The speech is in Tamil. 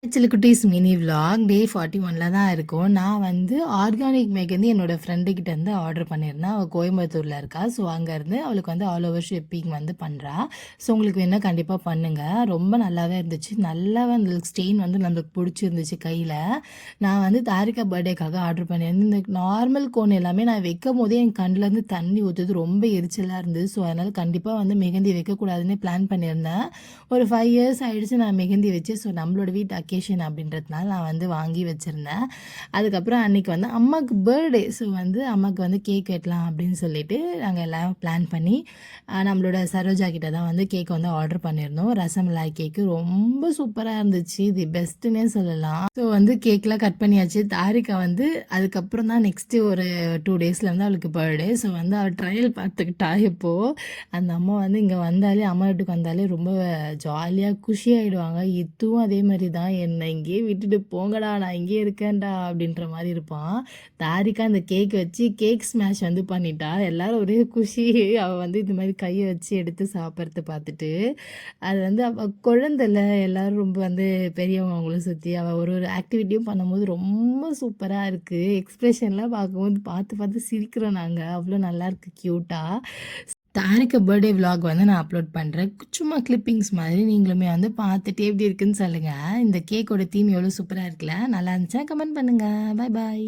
சிலுக்குட்டீஸ் மினி விலாக் டே 41ல தான் இருக்கும். நான் வந்து ஆர்கானிக் மெகந்தி என்னோட ஃப்ரெண்டு கிட்ட இருந்து ஆர்டர் பண்ணியிருந்தேன். அவள் கோயம்புத்தூர்ல இருக்கா. ஸோ அங்கேருந்து அவளுக்கு வந்து ஆல் ஓவர் ஷிப்பிங் வந்து பண்ணுறா. ஸோ உங்களுக்கு வேணால் கண்டிப்பாக பண்ணுங்கள். ரொம்ப நல்லாவே இருந்துச்சு. நல்லாவே அந்த ஸ்டெயின் வந்து நம்மளுக்கு பிடிச்சிருந்துச்சு கையில். நான் வந்து தாரிகா பர்த்டேக்காக ஆர்டர் பண்ணியிருந்தேன். இந்த நார்மல் கோன் எல்லாமே நான் வைக்கும் போதே என் கண்ணிலேருந்து தண்ணி ஊற்றுது. ரொம்ப எரிச்சலாக இருந்தது. ஸோ அதனால் கண்டிப்பாக வந்து மெஹந்தி வைக்கக்கூடாதுன்னு பிளான் பண்ணியிருந்தேன். ஒரு 5 இயர்ஸ் ஆகிடுச்சு நான் மெஹந்தி வச்சு. ஸோ நம்மளோட வீட்டு அக்கேஷன் அப்படின்றதுனால நான் வந்து வாங்கி வச்சுருந்தேன். அதுக்கப்புறம் அன்றைக்கி வந்து அம்மாவுக்கு பர்த்டே. ஸோ வந்து அம்மாவுக்கு வந்து கேக் வெட்டலாம் அப்படின்னு சொல்லிட்டு நாங்கள் எல்லாம் பிளான் பண்ணி நம்மளோட சரோஜா கிட்ட தான் வந்து கேக் வந்து ஆர்டர் பண்ணியிருந்தோம். ரசமலாய் கேக்கு ரொம்ப சூப்பராக இருந்துச்சு. இது பெஸ்ட்டுன்னே சொல்லலாம். ஸோ வந்து கேக்லாம் கட் பண்ணியாச்சு. தாரிகா வந்து அதுக்கப்புறம் தான் நெக்ஸ்ட்டு ஒரு 2 டேஸில் வந்து அவளுக்கு பர்த்டே. ஸோ வந்து அவள் ட்ரையல் பார்த்துக்கிட்டா இப்போது. அந்த அம்மா வந்து இங்கே வந்தாலே அம்மா வீட்டுக்கு வந்தாலே ரொம்ப ஜாலியாக குஷியாகிடுவாங்க. இதுவும் அதே மாதிரி தான், என்னை இங்கேயே விட்டுட்டு போங்கடா, நான் இங்கேயே இருக்கேன்டா அப்படின்ற மாதிரி இருப்பான். தாரிகா அந்த கேக் வச்சு கேக் ஸ்மாஷ் வந்து பண்ணிட்டா. எல்லாரும் ஒரே குஷி. அவள் வந்து இது மாதிரி கையை வச்சு எடுத்து சாப்பிட்றத பார்த்துட்டு. அது வந்து அவள் குழந்தைல எல்லாரும் ரொம்ப வந்து பெரியவங்க அவங்கள சுற்றி அவள் ஒரு ஒரு ஆக்டிவிட்டியும் பண்ணும்போது ரொம்ப சூப்பராக இருக்குது. எக்ஸ்ப்ரெஷன்லாம் பார்க்கும்போது பார்த்து பார்த்து சிரிக்கிறோம் நாங்கள். அவ்வளோ நல்லாயிருக்கு க்யூட்டாக. தாரிக்கு பர்த்டே விலாக் வந்து நான் அப்லோட் பண்ணுறேன். சும்மா கிளிப்பிங்ஸ் மாதிரி நீங்களுமே வந்து பார்த்துட்டு எப்படி இருக்குன்னு சொல்லுங்கள். இந்த கேக்கோட தீம் எவ்வளோ சூப்பராக இருக்குல்ல. நல்லா இருந்துச்சா கமெண்ட் பண்ணுங்கள். பாய் பாய்.